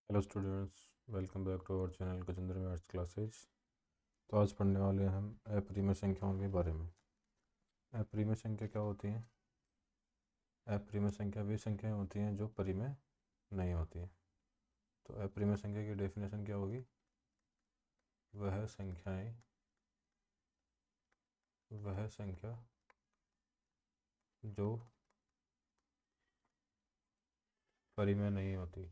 Hello students, welcome back to our channel Gajendra maths classes. तो आज पढ़ने वाले हैं हम अपरिमेय संख्याओं के बारे में। अपरिमेय संख्या क्या होती हैं? अपरिमेय संख्या वे संख्याएं होती हैं जो परिमेय नहीं होती हैं। तो अपरिमेय संख्या की डेफिनेशन क्या होगी? वह संख्या जो परिमेय नहीं होती।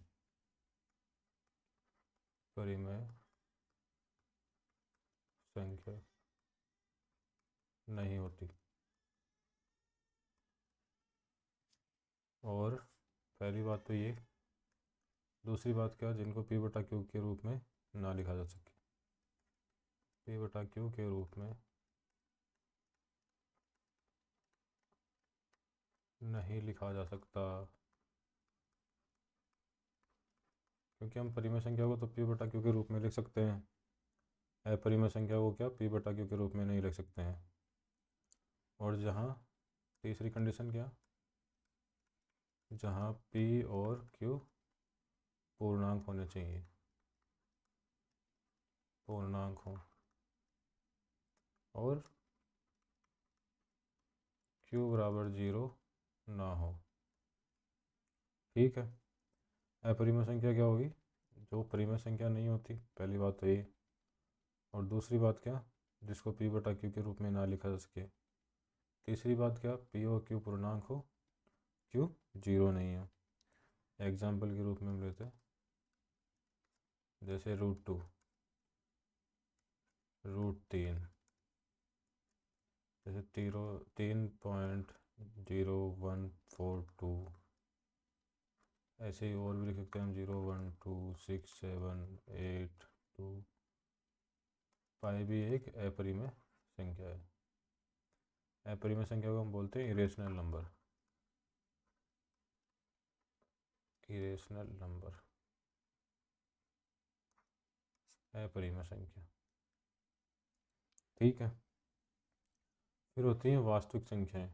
परिमेय संख्या नहीं होती। और पहली बात तो ये, दूसरी बात क्या, जिनको पी बटा क्यू के रूप में ना लिखा जा सके। पी बटा क्यू के रूप में नहीं लिखा जा सकता, क्योंकि हम परिमेय संख्या को तो पी बटा क्यू के रूप में लिख सकते हैं, अपरिमेय संख्या को क्या पी बटा क्यू के रूप में नहीं लिख सकते हैं। और जहाँ तीसरी कंडीशन क्या, जहाँ पी और क्यू पूर्णांक होने चाहिए, पूर्णांक हो, और क्यू बराबर 0 ना हो। ठीक है। अपरिमेय संख्या क्या होगी? जो परिमेय संख्या नहीं होती, पहली बात तो ये। और दूसरी बात क्या, जिसको पी बटा क्यू के रूप में ना लिखा जा सके। तीसरी बात क्या, पी और क्यू पूर्णांक हो, क्यू 0 नहीं है। एग्जाम्पल के रूप में हम लेते हैं, जैसे √2, √3, जैसे 3.0142। ऐसे ही और भी लिख सकते हैं हम, 0, 1, 2, 6, 7, 8, 2। पाई भी एक अपरिमेय संख्या है। अपरिमेय संख्या को हम बोलते हैं इरेशनल नंबर। इरेशनल नंबर, अपरिमेय संख्या। ठीक है। फिर होती हैं वास्तविक संख्याएं।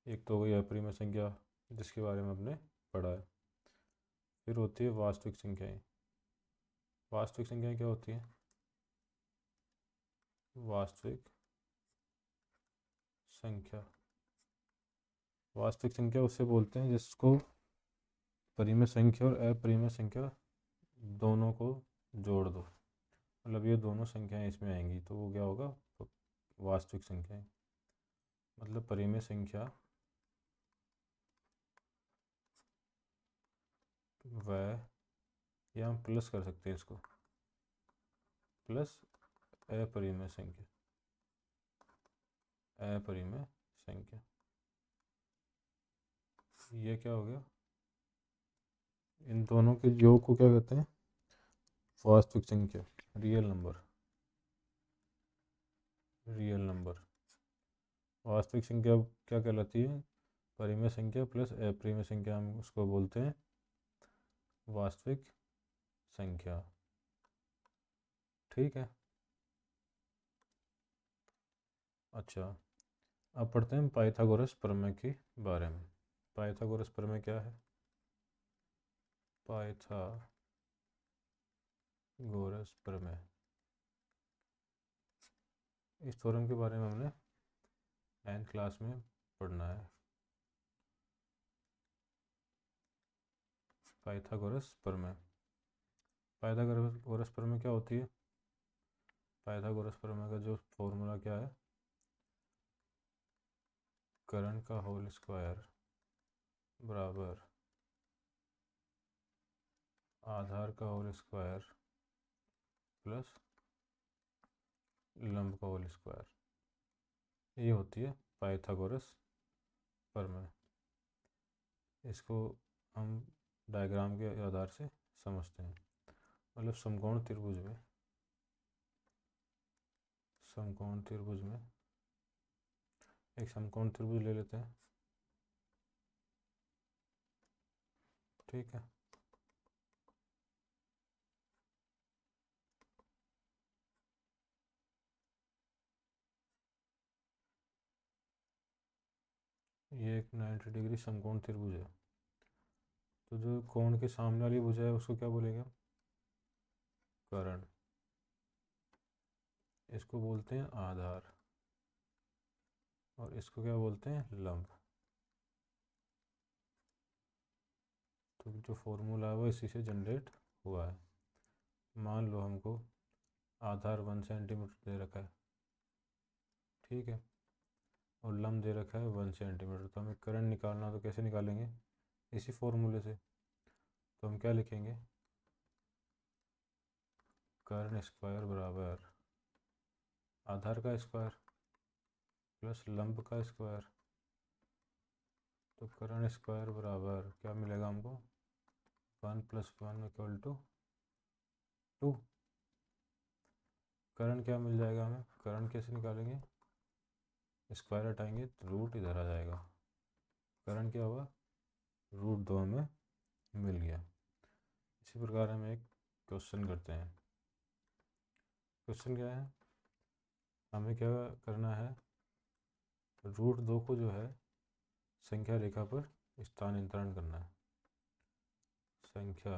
एक तो हो गई अपरिमेय संख्या, जिसके बारे में हमने पढ़ा है। फिर होती है वास्तविक संख्याएं। वास्तविक संख्याएं क्या होती हैं? वास्तविक संख्या, वास्तविक संख्या उससे बोलते हैं जिसको परिमेय संख्या और अपरिमेय संख्या दोनों को जोड़ दो, मतलब ये दोनों संख्याएं इसमें आएंगी, तो वो क्या होगा? वास्तविक संख्याएं। मतलब परिमेय संख्या वह, या हम प्लस कर सकते हैं इसको, प्लस अपरिमेय संख्या, अपरिमेय संख्या। ये क्या हो गया? इन दोनों के योग को क्या कहते हैं? वास्तविक संख्या, रियल नंबर। Real number. वास्तविक संख्या क्या कहलाती है? परिमेय संख्या प्लस अपरिमेय संख्या, हम उसको बोलते हैं वास्तविक संख्या। ठीक है। अच्छा, अब पढ़ते हैं पाइथागोरस प्रमेय के बारे में। पाइथागोरस प्रमेय क्या है? पाइथागोरस प्रमेय, इस थ्योरम के बारे में हमने 9th क्लास में पढ़ना है। पाइथागोरस प्रमेय। पाइथागोरस प्रमेय क्या होती है? पाइथागोरस प्रमेय का जो फॉर्मूला क्या है, कर्ण का होल स्क्वायर बराबर आधार का होल स्क्वायर प्लस लंब का होल स्क्वायर, ये होती है पाइथागोरस प्रमेय। इसको हम डायग्राम के आधार से समझते हैं। मतलब समकोण त्रिभुज में, समकोण त्रिभुज में एक समकोण त्रिभुज ले लेते हैं। ठीक है। ये एक 90 डिग्री समकोण त्रिभुज है। तो जो कोण के सामने वाली भुजा है उसको क्या बोलेंगे? कर्ण। इसको बोलते हैं आधार और इसको क्या बोलते हैं? लंब। तो जो फॉर्मूला है वो इसी से जनरेट हुआ है। मान लो हमको आधार 1 सेंटीमीटर दे रखा है, ठीक है, और लंब दे रखा है 1 सेंटीमीटर। तो हमें करंट निकालना, तो कैसे निकालेंगे? इसी फॉर्मूले से। तो हम क्या लिखेंगे? कर्ण स्क्वायर बराबर आधार का स्क्वायर प्लस लंब का स्क्वायर। तो कर्ण स्क्वायर बराबर क्या मिलेगा हमको? 1 + 1 = 2। कर्ण क्या मिल जाएगा हमें? कर्ण कैसे निकालेंगे? स्क्वायर हटाएंगे तो रूट इधर आ जाएगा। कर्ण क्या हुआ? √2 हमें मिल गया। इसी प्रकार हम एक क्वेश्चन करते हैं। क्वेश्चन क्या है? हमें क्या करना है? √2 को जो है संख्या रेखा पर स्थानांतरण करना है। संख्या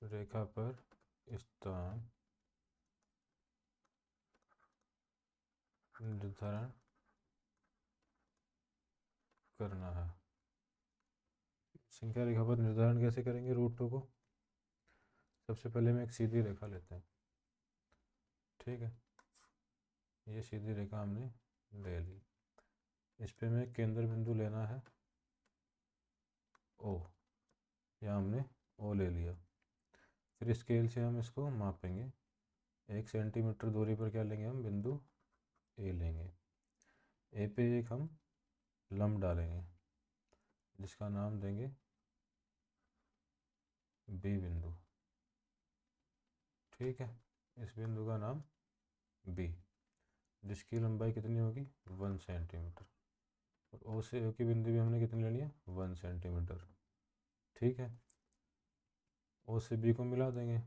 रेखा पर स्थान निर्धारण करना है। संख्या रेखा पर निर्धारण कैसे करेंगे √2 को? सबसे पहले हम एक सीधी रेखा लेते हैं, ठीक है। ये सीधी रेखा हमने ले ली। इस पे हमें केंद्र बिंदु लेना है O। या हमने O ले लिया। फिर स्केल से हम इसको मापेंगे। 1 सेंटीमीटर दूरी पर क्या लेंगे? हम बिंदु A लेंगे। A पे एक हम लंब डालेंगे जिसका नाम देंगे B बिंदु, ठीक है। इस बिंदु का नाम B, जिसकी लंबाई कितनी होगी? 1 सेंटीमीटर। और O से O की बिंदु भी हमने कितनी लेनी है? 1 सेंटीमीटर, ठीक है। O से B को मिला देंगे।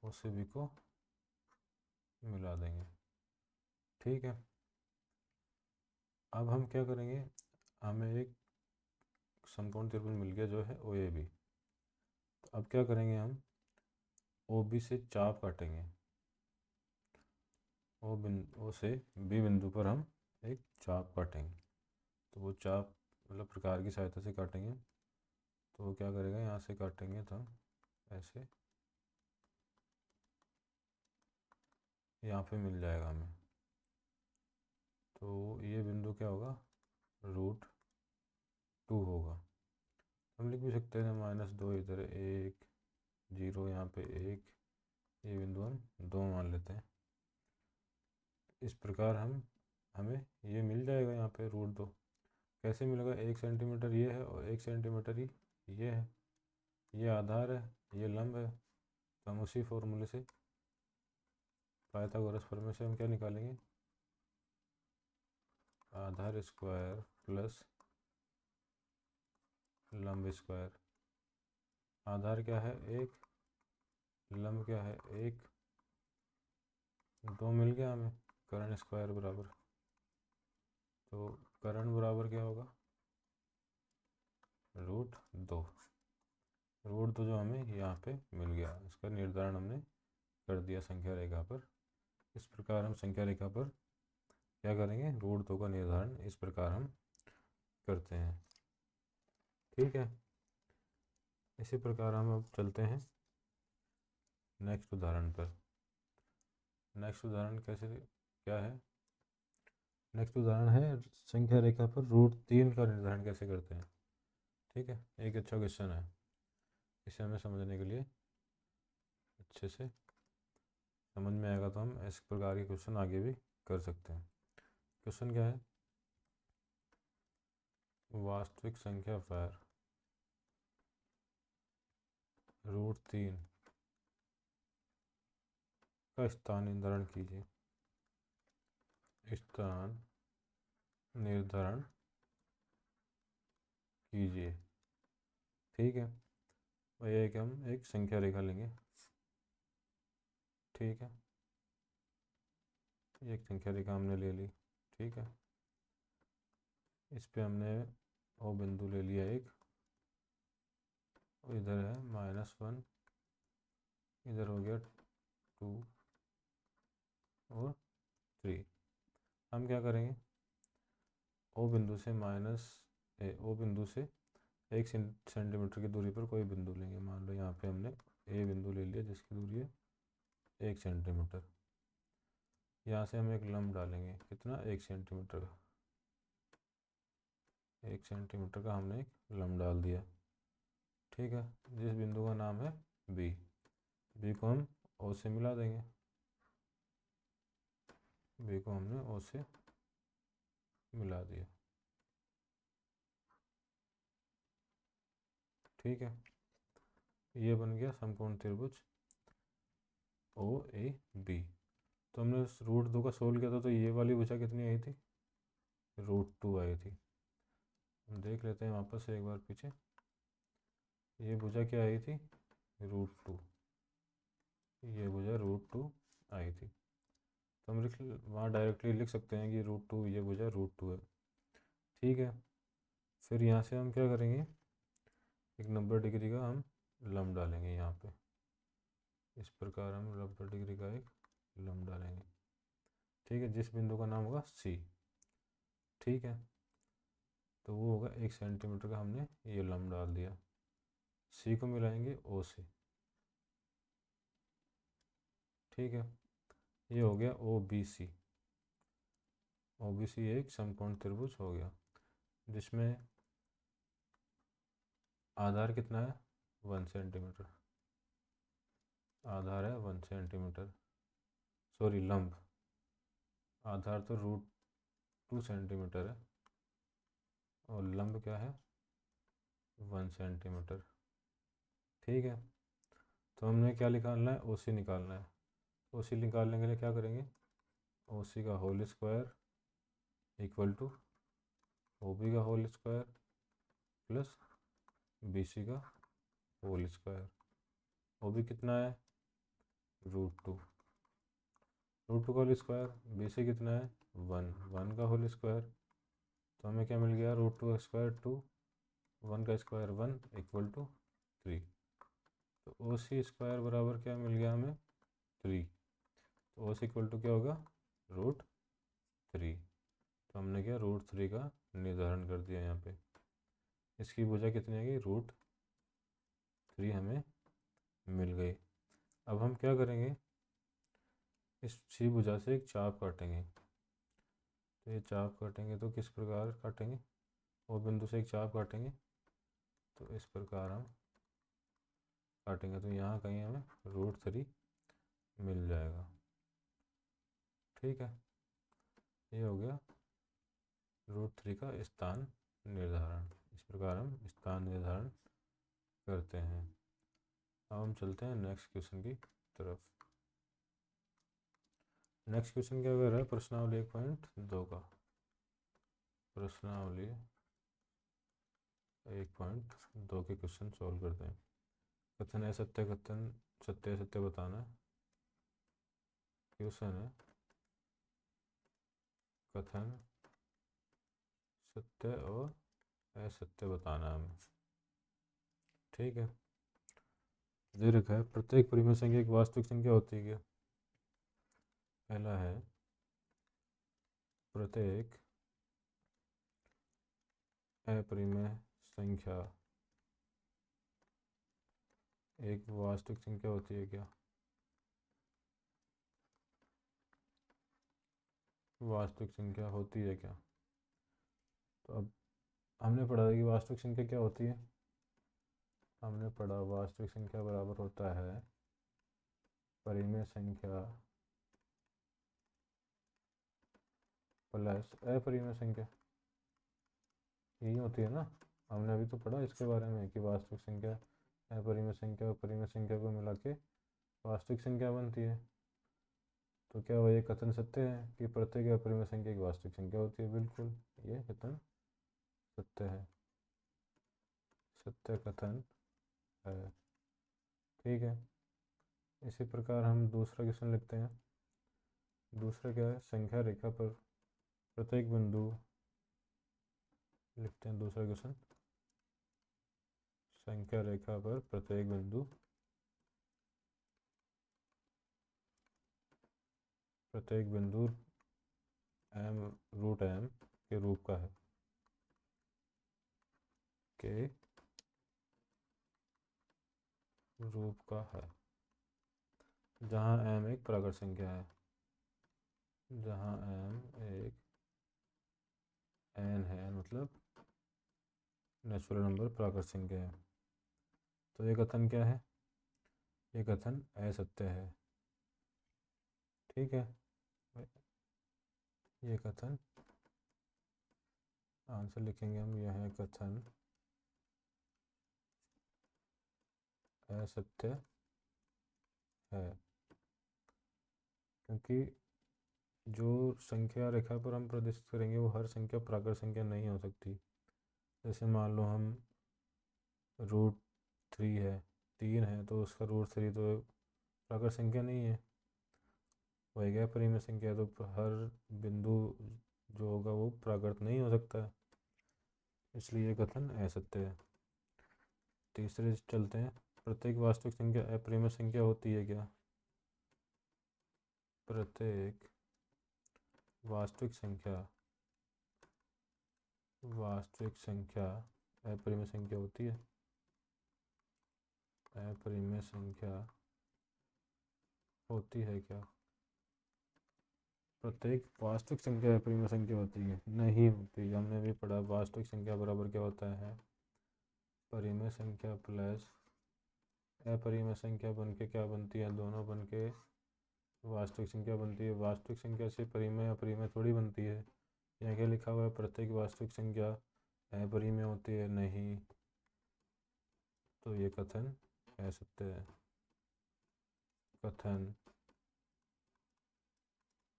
O से B को मिला देंगे, ठीक है। अब हम क्या करेंगे? हमें एक समकोण त्रिभुज मिल गया जो है OAB। तो अब क्या करेंगे? हम OB से चाप काटेंगे। O से B बिंदु पर हम एक चाप काटेंगे। तो वो चाप मतलब प्रकार की सहायता से काटेंगे। तो वो क्या करेगा? यहाँ से काटेंगे तो हम ऐसे यहाँ पे मिल जाएगा हमें। तो ये बिंदु क्या होगा? √2 होगा। हम लिख भी सकते हैं -2 इधर 1 0 यहाँ पे 1, ये बिंदु हम 2 मान लेते हैं। इस प्रकार हमें ये मिल जाएगा यहाँ पे √2। कैसे मिलेगा? 1 सेंटीमीटर ये है और 1 सेंटीमीटर ही ये है। ये आधार है, ये लंब है। तो हम उसी फॉर्मूले से पाइथागोरस प्रमेय से हम क्या निकालेंगे? आधार स्क्वायर प्लस लंब स्क्वायर। आधार क्या है? 1, लंब क्या है? 1, 2 मिल गया हमें। कर्ण स्क्वायर बराबर, तो कर्ण बराबर क्या होगा? √2। √2 जो हमें यहाँ पे मिल गया, इसका निर्धारण हमने कर दिया संख्या रेखा पर। इस प्रकार हम संख्या रेखा पर क्या करेंगे? √2 का निर्धारण इस प्रकार हम करते हैं, ठीक है। इसी प्रकार हम अब चलते हैं नेक्स्ट उदाहरण पर। नेक्स्ट उदाहरण कैसे क्या है? नेक्स्ट उदाहरण है संख्या रेखा पर √3 का निर्धारण कैसे करते हैं, ठीक है। एक अच्छा क्वेश्चन है, इसे हमें समझने के लिए अच्छे से समझ में आएगा तो हम इस प्रकार के क्वेश्चन आगे भी कर सकते हैं। क्वेश्चन क्या है? वास्तविक संख्या पर √3 का स्थान निर्धारण कीजिए। स्थान निर्धारण कीजिए, ठीक है। और ये कि हम एक संख्या रेखा लेंगे, ठीक है। एक संख्या रेखा हमने ले ली। ठीक है, इस पे हमने ओ बिंदु ले लिया एक, और इधर है -1, इधर हो गया 2 और 3। हम क्या करेंगे, ओ बिंदु से ओ बिंदु से 1 सेंटीमीटर की दूरी पर कोई बिंदु लेंगे। मान लो यहाँ पे हमने ए बिंदु ले लिया जिसकी दूरी है 1 सेंटीमीटर। यहाँ से हम एक लंब डालेंगे, कितना, 1 सेंटीमीटर का। 1 सेंटीमीटर का हमने एक लंब डाल दिया। ठीक है, जिस बिंदु का नाम है बी, बी को हम ओ से मिला देंगे। बी को हमने ओ से मिला दिया। ठीक है, ये बन गया समकोण त्रिभुज ओ ए बी। तो हमने √2 का सोल्व किया था, तो ये वाली भुजा कितनी आई थी, √2 आई थी। हम देख लेते हैं वापस से एक बार पीछे, ये भुजा क्या आई थी, √2। ये भुजा √2 आई थी, तो हम वहाँ डायरेक्टली लिख सकते हैं कि √2, ये भुजा √2 है। ठीक है, फिर यहाँ से हम क्या करेंगे, एक 90 डिग्री का हम लंब डालेंगे यहाँ पे। इस प्रकार हम 90 डिग्री का एक लंब डालेंगे। ठीक है, जिस बिंदु का नाम होगा सी। ठीक है, तो वो होगा 1 सेंटीमीटर का, हमने ये लंब डाल दिया। सी को मिलाएंगे ओ से। ठीक है, ये हो गया O B C. O B C एक समकोण त्रिभुज हो गया, जिसमें आधार कितना है, 1 सेंटीमीटर। आधार है 1 सेंटीमीटर, सॉरी लंब, आधार तो √2 सेंटीमीटर है और लंब क्या है, 1 सेंटीमीटर। ठीक है, तो हमने क्या निकालना है, ओ सी निकालना है। ओ सी निकालने के लिए क्या करेंगे, ओ सी का whole square equal to O B का whole square plus B C का होल स्क्वायर। ओ बी कितना है, √2, √2 का होल स्क्वायर, बी सी कितना है, 1 का होल स्क्वायर। तो हमें क्या मिल गया, √2 का स्क्वायर 2, 1 का स्क्वायर 1 इक्वल टू 3। तो ओ सी स्क्वायर बराबर क्या मिल गया हमें, 3। तो ओ सी इक्वल टू क्या होगा, √3। तो हमने क्या √3 का निर्धारण कर दिया यहाँ पे। इसकी भुजा कितनी आएगी, √3 हमें मिल गई। अब हम क्या करेंगे, इस सी भुजा से एक चाप काटेंगे। तो ये चाप काटेंगे तो किस प्रकार काटेंगे, वो बिंदु से एक चाप काटेंगे तो इस प्रकार हम काटेंगे, तो यहाँ कहीं हमें √3 मिल जाएगा। ठीक है, ये हो गया √3 का स्थान निर्धारण। इस प्रकार हम स्थान निर्धारण करते हैं। अब हम चलते हैं नेक्स्ट क्वेश्चन की तरफ। नेक्स्ट क्वेश्चन क्या कर रहा है, प्रश्नावली 1.2 का। प्रश्नावली 1.2 के क्वेश्चन सॉल्व करते हैं। कथन है सत्य, कथन सत्य सत्य बताना है। क्वेश्चन है कथन सत्य और असत्य बताना है हमें। ठीक है, दे रखा है प्रत्येक परिमेय संख्या एक वास्तविक संख्या होती है क्या। पहला है प्रत्येक अपरिमेय संख्या एक वास्तविक संख्या होती है क्या। वास्तविक संख्या होती है क्या। तो अब हमने पढ़ा कि वास्तविक संख्या क्या होती है। हमने पढ़ा वास्तविक संख्या बराबर होता है परिमेय संख्या प्लस अपरिमेय संख्या, यही होती है ना। हमने अभी तो पढ़ा इसके बारे में कि वास्तविक संख्या अपरिमेय संख्या और परिमेय संख्या को मिला के वास्तविक संख्या बनती है। तो क्या वह ये कथन सत्य है कि प्रत्येक अपरिमेय संख्या की वास्तविक संख्या होती है। बिल्कुल, ये कथन सत्य है, सत्य कथन है। ठीक है, इसी प्रकार हम दूसरा क्वेश्चन लिखते हैं। दूसरा क्या है, संख्या रेखा पर प्रत्येक बिंदु, लिखते हैं दूसरा क्वेश्चन, संख्या रेखा पर प्रत्येक बिंदु m रूट m के रूप का है, जहाँ m एक प्राकृत संख्या है, जहाँ m एक n है, मतलब नेचुरल नंबर प्राकृत संख्या है। तो ये कथन क्या है? ये कथन असत्य है। ठीक है, ये कथन, आंसर लिखेंगे हम, यह कथन असत्य है, क्योंकि जो संख्या रेखा पर हम प्रदर्शित करेंगे वो हर संख्या प्राकृत संख्या नहीं हो सकती। जैसे मान लो हम √3 है, 3 है, तो उसका √3 तो प्राकृत संख्या नहीं है, वही क्या परिमेय संख्या, तो हर बिंदु जो होगा वो प्राकृत नहीं हो सकता है, इसलिए ये कथन असत्य है। तीसरे चलते हैं, प्रत्येक वास्तविक संख्या अपरिमेय संख्या होती है क्या? प्रत्येक वास्तविक संख्या अपरिमेय संख्या होती है? अपरिमेय संख्या होती है क्या? प्रत्येक वास्तविक संख्या अपरिमेय संख्या होती है? नहीं होती। हमने भी पढ़ा, वास्तविक संख्या बराबर क्या होता है? परिमेय संख्या प्लस अपरिमेय संख्या बन के क्या बनती है? दोनों बन के वास्तविक संख्या बनती है। वास्तविक संख्या से परिमेय अपरिमेय थोड़ी बनती है। यहाँ क्या लिखा हुआ है? प्रत्येक वास्तविक संख्या अपरिमेय होती है? नहीं, तो ये कथन असत्य है। कथन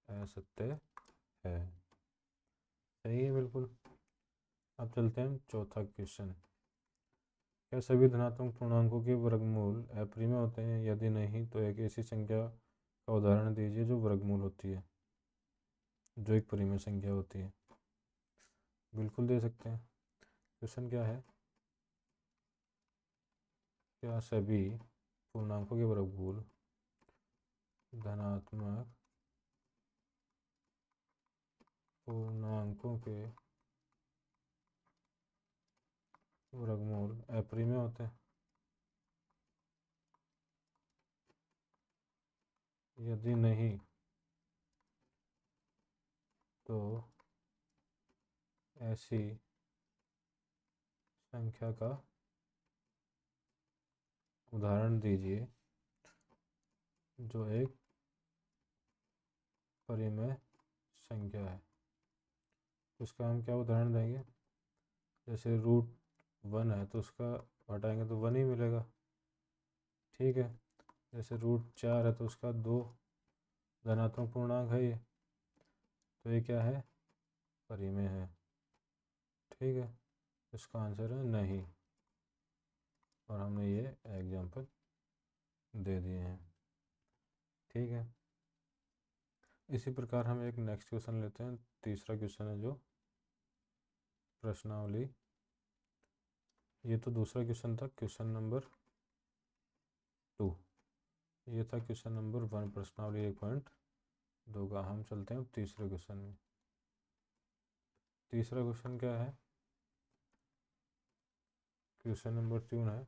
असत्य है। सही है, बिल्कुल। अब चलते हैं चौथा क्वेश्चन। क्या सभी धनात्मक पूर्णांकों के वर्गमूल अपरिमेय होते हैं? यदि नहीं तो एक ऐसी संख्या का उदाहरण दीजिए जो वर्गमूल होती है, जो एक परिमेय संख्या होती है। बिल्कुल दे सकते हैं। क्वेश्चन क्या है? क्या सभी पूर्णांकों के वर्गमूल धनात्मक पूर्णांकों के वर्गमूल अपरिमेय होते हैं? यदि नहीं तो ऐसी संख्या का उदाहरण दीजिए जो एक परिमेय संख्या है। उसका हम क्या उदाहरण देंगे? जैसे √1 है तो उसका हटाएंगे तो 1 ही मिलेगा। ठीक है, जैसे √4 है तो उसका 2 धनात्मक पूर्णांक है ये, तो ये क्या है? परिमेय है। ठीक है, इसका आंसर है नहीं, और हमने ये एग्जाम्पल दे दिए हैं। ठीक है, इसी प्रकार हम एक नेक्स्ट क्वेश्चन लेते हैं। तीसरा क्वेश्चन है जो प्रश्नावली, ये तो दूसरा क्वेश्चन था, क्वेश्चन नंबर 2। ये था क्वेश्चन नंबर 1, प्रश्नावली 1.2 का। हम चलते हैं तीसरे क्वेश्चन में। तीसरा क्वेश्चन क्या है? क्वेश्चन नंबर 3 है,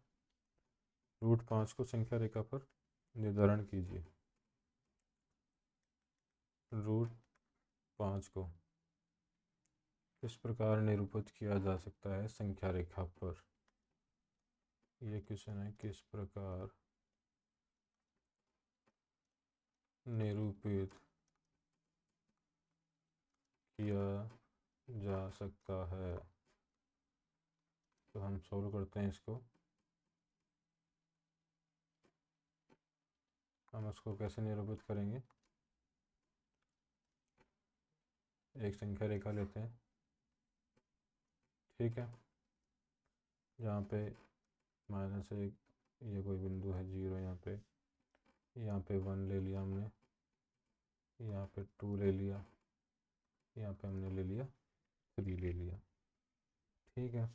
√5 को संख्या रेखा पर निर्धारण कीजिए। √5 को किस प्रकार निरूपित किया जा सकता है संख्या रेखा पर? ये क्वेश्चन है, किस प्रकार निरूपित किया जा सकता है? तो हम सॉल्व करते हैं इसको। हम इसको कैसे निरूपित करेंगे? एक संख्या रेखा लेते हैं, ठीक है, जहाँ पे -1 ये कोई बिंदु है, 0 यहाँ पे 1 ले लिया हमने, यहाँ पे 2 ले लिया, यहाँ पे हमने ले लिया 3 ले लिया। ठीक है,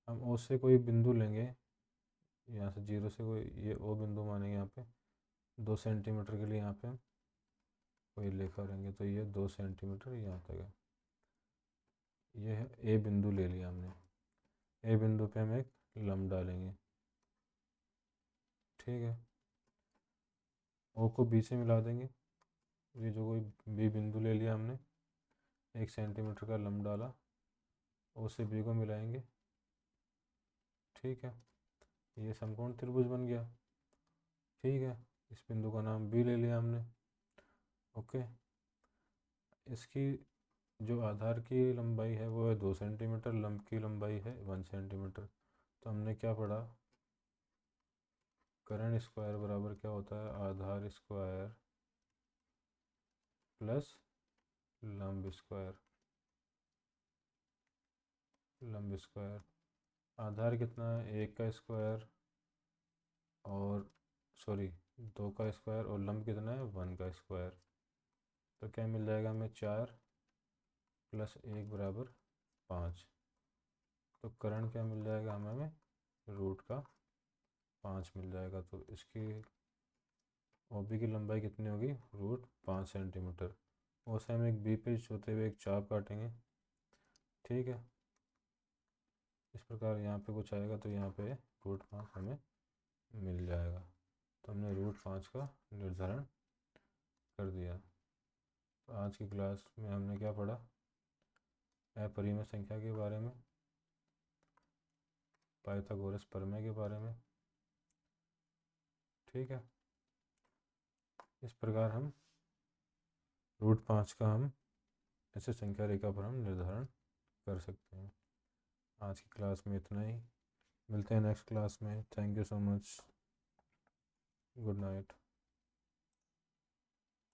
हम ओ से कोई बिंदु लेंगे, यहाँ से 0 से कोई ये ओ बिंदु मानेंगे। यहाँ पे 2 सेंटीमीटर के लिए यहाँ पे कोई लेखा रहेंगे, तो ये 2 सेंटीमीटर यहाँ तक है। ये है ए बिंदु ले लिया हमने। ए बिंदु पे हम एक लंब डालेंगे। ठीक है, ओ को बी से मिला देंगे। ये जो कोई बी बिंदु ले लिया हमने, 1 सेंटीमीटर का लंब डाला, ओ से बी को मिलाएंगे। ठीक है, ये समकोण त्रिभुज बन गया। ठीक है, इस बिंदु का नाम बी ले लिया हमने। ओके, इसकी जो आधार की लंबाई है वो है 2 सेंटीमीटर, लंब की लंबाई है 1 सेंटीमीटर। तो हमने क्या पढ़ा, कर्ण स्क्वायर बराबर क्या होता है, आधार स्क्वायर प्लस लंब स्क्वायर। लंब स्क्वायर आधार कितना है, 1 का स्क्वायर और 2 का स्क्वायर, और लंब कितना है 1 का स्क्वायर। तो क्या मिल जाएगा हमें, 4 + 1 बराबर 5। तो कर्ण क्या मिल जाएगा हमें √5 मिल जाएगा। तो इसकी ओबी की लंबाई कितनी होगी, √5 सेंटीमीटर। और से हम एक बी पे होते हुए एक चाप काटेंगे। ठीक है, इस प्रकार यहाँ पे कुछ आएगा, तो यहाँ पे √5 हमें मिल जाएगा। तो हमने √5 का निर्धारण कर दिया। तो आज की क्लास में हमने क्या पढ़ा, अपरिमेय संख्या के बारे में, पाइथागोरस प्रमेय के बारे में। ठीक है, इस प्रकार हम √5 का हम ऐसे संख्या रेखा पर हम निर्धारण कर सकते हैं। आज की क्लास में इतना ही, मिलते हैं नेक्स्ट क्लास में। Thank you so much, good night.